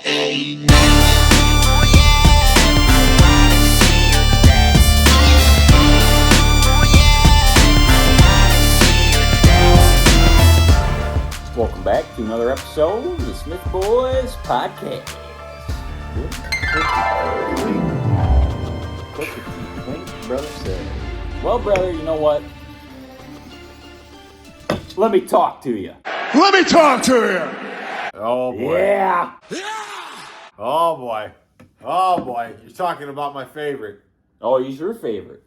LA night. Oh yeah, I wanna see you dance. Oh yeah, I wanna see you dance. Welcome back to another episode of the Smith Boys Podcast. Clink, brother said. Well, brother, you know what? Let me talk to you. Let me talk to you. Oh boy. Yeah. Oh boy. Oh boy. You're talking about my favorite. Oh, he's your favorite.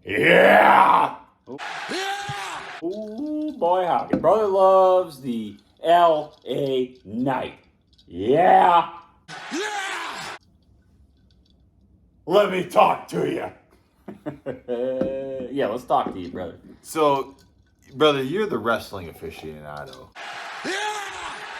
Yeah. Ooh, boy, howdy. Brother loves the LA night. Yeah. Let me talk to you. Yeah, let's talk to you, brother. So, brother, you're the wrestling aficionado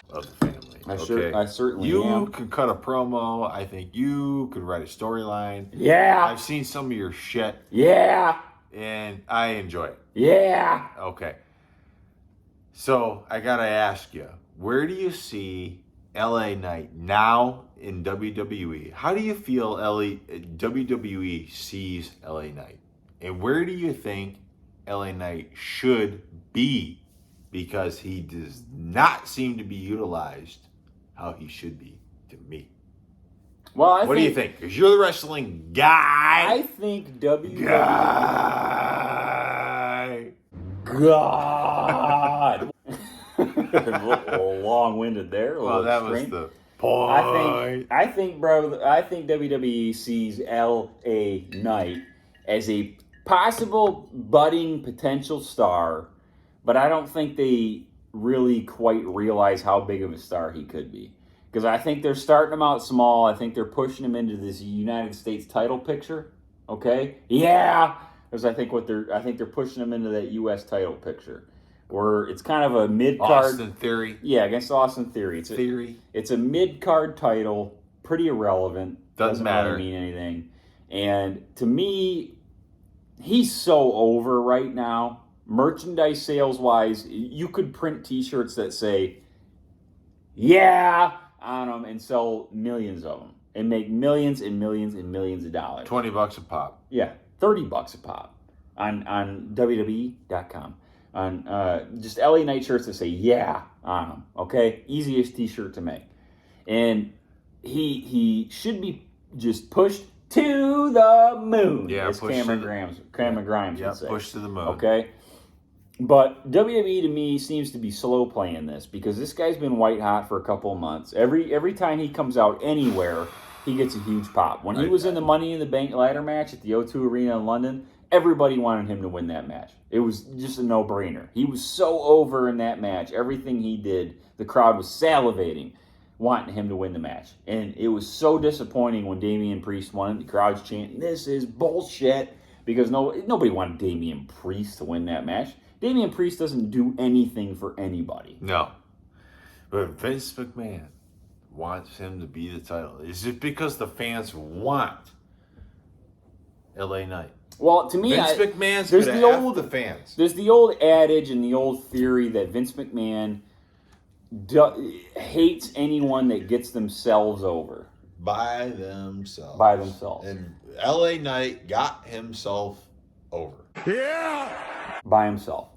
of the family. I certainly you am. could cut a promo. I think you could write a storyline. Yeah. I've seen some of your shit. Yeah. And I enjoy it. Yeah. Okay. So, I gotta ask you, where do you see LA Knight now in WWE? How do you feel WWE sees LA Knight? And where do you think LA Knight should be? Because he does not seem to be utilized how he should be to me. Well, What do you think? Because you're the wrestling guy. I think WWE. Guy. God. A little long-winded there. A Well, little that was extreme. the point. I think WWE sees LA Knight as a possible budding potential star, but I don't think they really quite realize how big of a star he could be. Because I think they're starting him out small. I think they're pushing him into this United States title picture. Okay? Yeah. Because I think they're pushing him into that US title picture. Where it's kind of a mid-card. Austin Theory. Yeah, against Austin Theory. It's a mid-card title, pretty irrelevant. Doesn't matter. Really mean anything. And to me, he's so over right now. Merchandise sales-wise, you could print T-shirts that say, yeah, on them and sell millions of them. And make millions and millions and millions of dollars. $20 a pop. Yeah, $30 a pop on WWE.com. On just LA Knight shirts that say yeah on them. Okay, easiest T-shirt to make, and he should be just pushed to the moon. Yeah, as Cameron Grimes would say. Push to the moon. Okay, but WWE to me seems to be slow playing this because this guy's been white hot for a couple of months. Every time he comes out anywhere, he gets a huge pop. When he was in the Money in the Bank ladder match at the O2 Arena in London, everybody wanted him to win that match. It was just a no-brainer. He was so over in that match. Everything he did, the crowd was salivating, wanting him to win the match. And it was so disappointing when Damian Priest won it. The crowd's chanting, "This is bullshit," because nobody wanted Damian Priest to win that match. Damian Priest doesn't do anything for anybody. No. But Vince McMahon wants him to be the title. Is it because the fans want LA Knight? Well, to me, Vince McMahon's going to F the fans. There's the old adage and the old theory that Vince McMahon hates anyone that gets themselves over. By themselves. By themselves. And LA Knight got himself over. Yeah. By himself.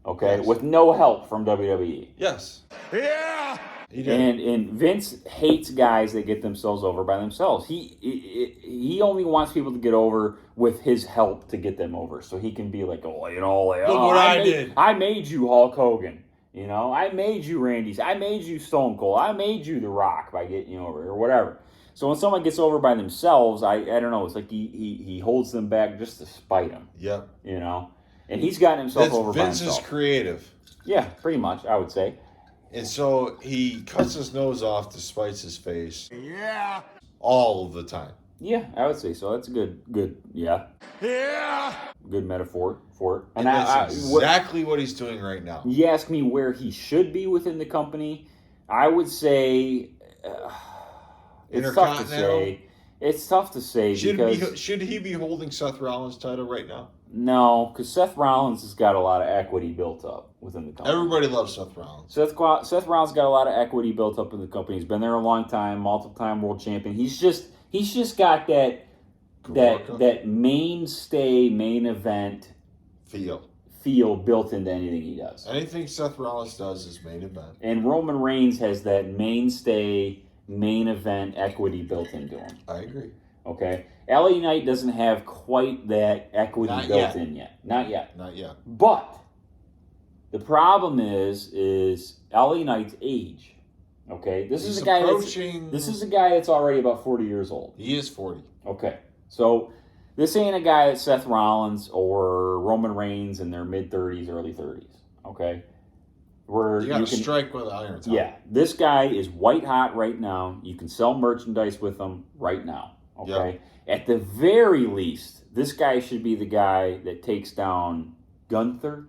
Okay? Yes. With no help from WWE. Yes. Yeah. He did. And Vince hates guys that get themselves over by themselves. He only wants people to get over with his help to get them over. So he can be like, oh, you know, like, Look what I did. I made you Hulk Hogan. You know, I made you Randy. I made you Stone Cold. I made you The Rock by getting you over or whatever. So when someone gets over by themselves, I don't know. It's like he holds them back just to spite them. Yep. You know, and he's gotten himself over by Vince himself. is creative. Yeah, pretty much, I would say. And so he cuts his nose off to spite his face. Yeah. All the time. Yeah, I would say so. That's a good, yeah. Yeah. Good metaphor for it. And that's exactly what he's doing right now. You ask me where he should be within the company, I would say it's tough to say. It's tough to say Should because should he be holding Seth Rollins' title right now? No, because Seth Rollins has got a lot of equity built up within the company. Everybody loves Seth Rollins. Seth Rollins got a lot of equity built up in the company. He's been there a long time, multiple-time world champion. He's just got that mainstay main event feel built into anything he does. Anything Seth Rollins does is main event. And Roman Reigns has that mainstay main event equity built into him. I agree. Okay? LA Knight doesn't have quite that equity Not built yet. in yet. Not yet. Not yet. But the problem is LA Knight's age. Okay? This is a guy that's already about 40 years old. He is 40. Okay. So this ain't a guy that's Seth Rollins or Roman Reigns in their mid-30s, early 30s. Okay? Where You got to strike with iron. Yeah. This guy is white hot right now. You can sell merchandise with him right now. Okay? Yep. At the very least, this guy should be the guy that takes down Gunther,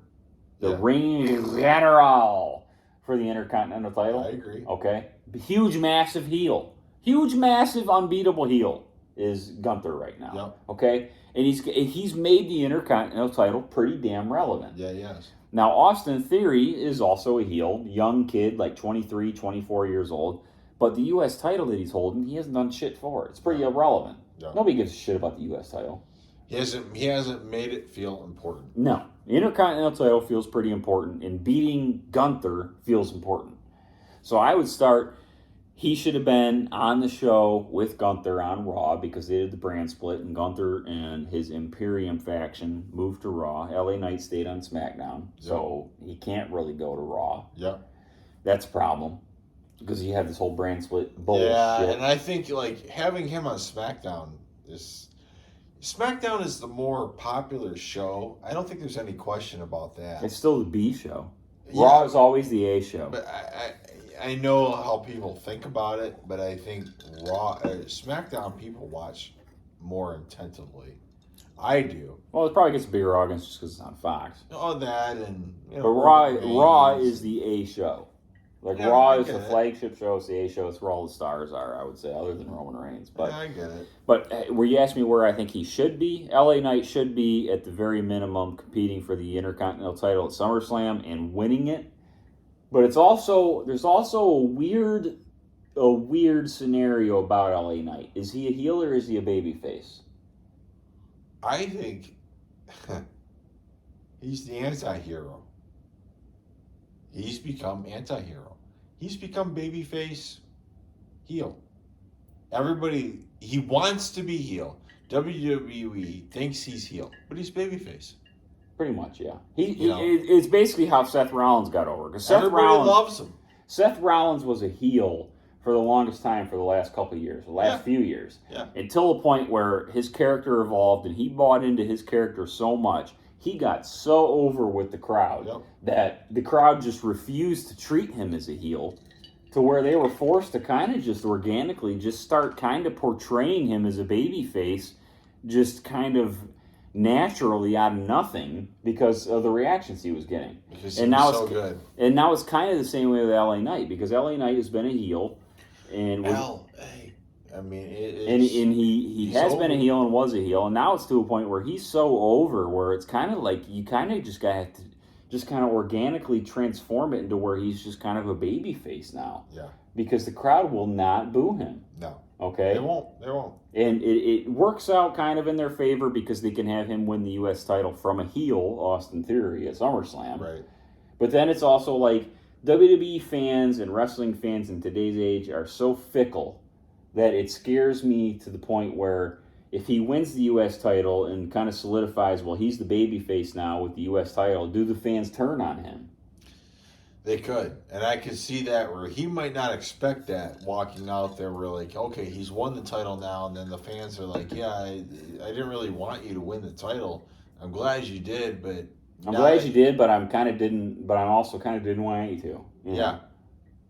the reigning general, for the Intercontinental title. I agree. Okay? Huge, massive heel. Huge, massive, unbeatable heel is Gunther right now. Yep. Okay? And he's made the Intercontinental title pretty damn relevant. Yeah, yes. Now, Austin Theory is also a heel, young kid, like 23, 24 years old. But the U.S. title that he's holding, he hasn't done shit for it. It's pretty irrelevant. No. Nobody gives a shit about the U.S. title. He hasn't made it feel important. No. The Intercontinental title feels pretty important, and beating Gunther feels important. So I would start, he should have been on the show with Gunther on Raw because they did the brand split, and Gunther and his Imperium faction moved to Raw. LA Knight stayed on SmackDown, so he can't really go to Raw. Yeah. That's a problem because you have this whole brand split bullshit. Yeah, and I think like having him on SmackDown is the more popular show. I don't think there's any question about that. It's still the B show. Yeah. Raw is always the A show. But I know how people think about it, but I think SmackDown people watch more attentively. I do. Well, it probably gets a bigger audience just because it's on Fox. Oh, that and But Raw is the A show. Like Yeah, Raw I is get the it. flagship show. It's the A show. It's where all the stars are. I would say, other than Roman Reigns. But Yeah, I get it. But where you asked me where I think he should be, LA Knight should be at the very minimum competing for the Intercontinental title at SummerSlam and winning it. But there's also a weird scenario about LA Knight. Is he a heel or is he a babyface? I think he's the anti-hero. He's become anti-hero. He's become babyface heel. Everybody, he wants to be heel. WWE thinks he's heel, but he's babyface. Pretty much, yeah. You know. It's basically how Seth Rollins got over. Because Everybody loves him. Seth Rollins was a heel for the longest time for the last couple of years, the last few years. Yeah. Until a point where his character evolved and he bought into his character so much, he got so over with the crowd that the crowd just refused to treat him as a heel, to where they were forced to kind of just organically just start kind of portraying him as a babyface, just kind of naturally out of nothing because of the reactions he was getting. Because and he now was so it's good. And now it's kind of the same way with LA Knight, because LA Knight has been a heel, and I mean, and he has been a heel and was a heel, and now it's to a point where he's so over where it's kind of like you kind of just got to just kind of organically transform it into where he's just kind of a baby face now. Yeah. Because the crowd will not boo him. No. Okay? They won't. And it works out kind of in their favor because they can have him win the U.S. title from a heel, Austin Theory, at SummerSlam. Right. But then it's also like WWE fans and wrestling fans in today's age are so fickle that it scares me to the point where if he wins the U.S. title and kind of solidifies, well, he's the babyface now with the U.S. title, do the fans turn on him? They could. And I could see that where he might not expect that walking out there. We're like, okay, he's won the title now. And then the fans are like, yeah, I didn't really want you to win the title. I'm glad you did, but... I'm glad you did, but I'm also kind of didn't want you to. You know? Yeah.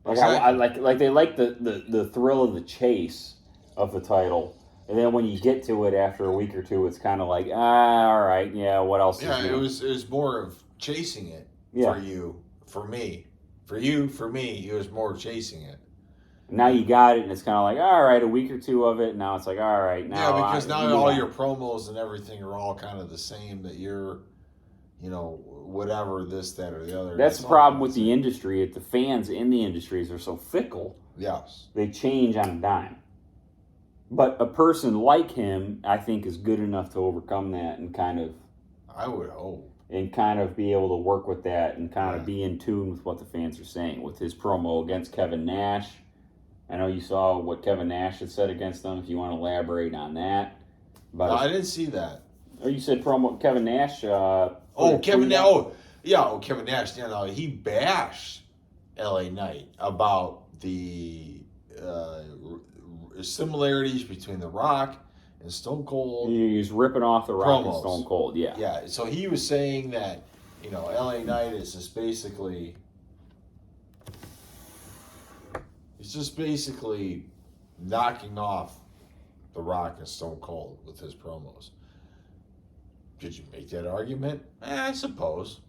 Like Exactly. I like they like the thrill of the chase of the title, and then when you get to it after a week or two, it's kind of like all right, yeah, what else? Yeah, is new? it was more of chasing it Yeah. for you, for me. For you, for me, it was more of chasing it. Now you got it, and it's kind of like, all right, a week or two of it. And now it's like, all right, now Yeah, because now you all want- your promos and everything are all kind of the same. That you're, whatever this, that, or the other. That's It's the all problem kind with of the same. industry. The fans in the industries are so fickle. Yes. They change on a dime. But a person like him, I think, is good enough to overcome that and kind of I would hope. be able to work with that and kind Yeah. of be in tune with what the fans are saying. With his promo against Kevin Nash, I know you saw what Kevin Nash had said against him. If you want to elaborate on that, No, I didn't see that. or you said promo Kevin Nash. Kevin Nash. Kevin Nash. He bashed LA Knight about the similarities between The Rock and Stone Cold. He was ripping off the Rock and Promos. Stone Cold. Yeah. Yeah, so he was saying that, LA Knight is just basically. He's just basically knocking off The Rock and Stone Cold with his promos. Did you make that argument? I suppose.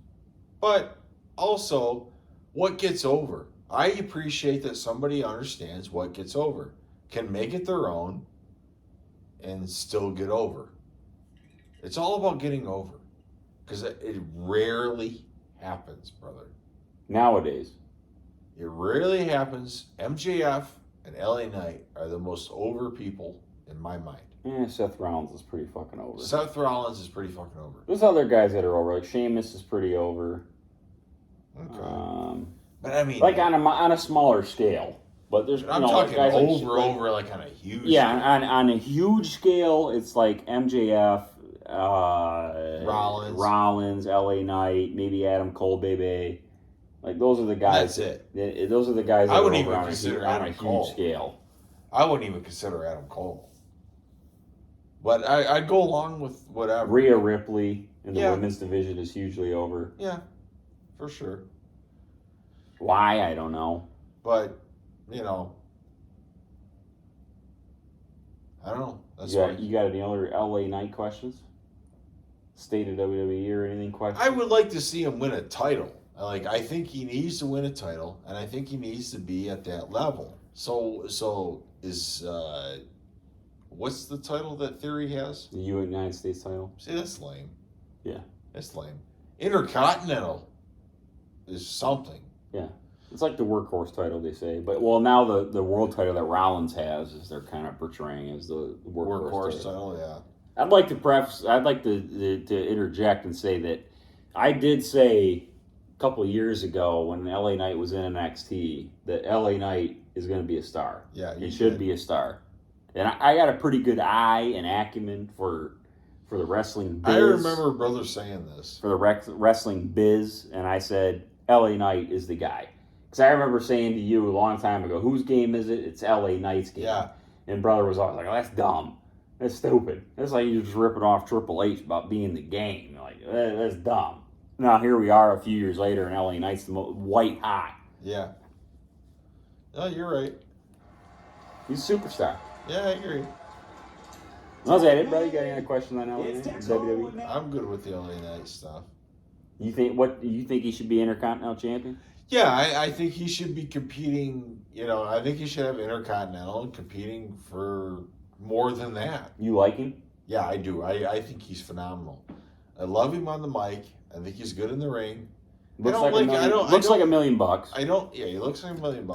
But also, what gets over? I appreciate that somebody understands what gets over, can make it their own, and still get over. It's all about getting over. Because it rarely happens, brother. Nowadays. It rarely happens. MJF and LA Knight are the most over people in my mind. Seth Rollins is pretty fucking over. Seth Rollins is pretty fucking over. There's other guys that are over. Like Sheamus is pretty over. Okay. But I mean, Like on a smaller scale. But there's I'm like talking guys over like on a huge Yeah, scale. on a huge scale, it's like MJF, Rollins, LA Knight, maybe Adam Cole, baby. Like those are the guys. That's it. Those are the guys that I are wouldn't over even on consider on a Adam huge Cole. scale. I wouldn't even consider Adam Cole. But I'd go along with whatever. Rhea Ripley in the Yeah. women's division is hugely over. Yeah, for sure. Why, I don't know. But, I don't know. That's You got any other LA Knight questions? State of WWE or anything questions? I would like to see him win a title. I think he needs to win a title, and I think he needs to be at that level. So is what's the title that Theory has? The United States title. See, that's lame. Yeah. That's lame. Intercontinental is something. Yeah. It's like the workhorse title, they say. But, now the world title that Rollins has is they're kind of portraying as the workhorse title. Yeah. I'd like to interject and say that I did say a couple of years ago when LA Knight was in NXT that LA Knight is going to be a star. Yeah, he should be a star. And I got a pretty good eye and acumen for the wrestling biz. I remember brother saying this. For the wrestling biz, and I said LA Knight is the guy. Because I remember saying to you a long time ago, whose game is it? It's LA Knight's game. Yeah. And brother was always like, oh, that's dumb. That's stupid. That's like you just ripping off Triple H about being the game. Like, that's dumb. Now here we are a few years later, and LA Knight's the white hot. Yeah. No, you're right. He's a superstar. Yeah, I agree. Was that it, brother? You got any other questions on LA Knight? WWE? I'm good with the LA Knight stuff. You think he should be Intercontinental Champion? Yeah, I think he should be competing. I think he should have Intercontinental and competing for more than that. You like him? Yeah, I do. I think he's phenomenal. I love him on the mic. I think he's good in the ring. Looks like $1 million. I don't. Yeah, he looks like $1 million.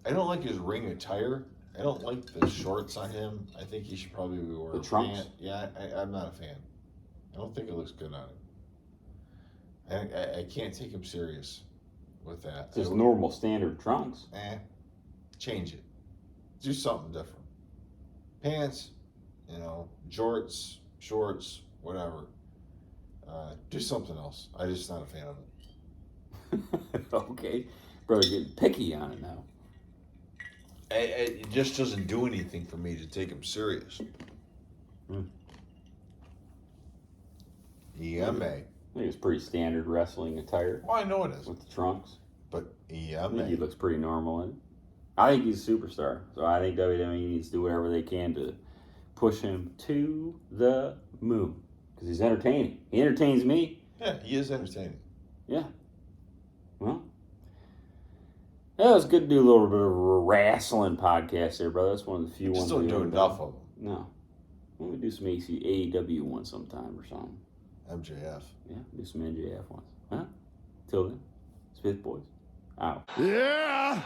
I don't like his ring attire. I don't like the shorts on him. I think he should probably be wearing the trunks. pants. Yeah, I'm not a fan. I don't think it looks good on him. I can't take him serious with that. Just normal standard trunks. Change it. Do something different. Pants, jorts, shorts, whatever. Do something else. I'm just not a fan of it. Okay. Brother getting picky on it now. It just doesn't do anything for me to take him serious. EMA. I think it's pretty standard wrestling attire. Well, I know it is. With the trunks. But I EMA. think he looks pretty normal in it. I think he's a superstar. So I think WWE needs to do whatever they can to push him to the moon. Because he's entertaining. He entertains me. Yeah, he is entertaining. Yeah. Well. Yeah, it was good to do a little bit of a wrestling podcast there, brother. That's one of the few Just ones. don't we do haven't enough done. of them. No. Why don't we do some AEW one sometime or something? MJF. Yeah, do some NJF ones. Huh? Till then, Smith Boys. Out. Yeah!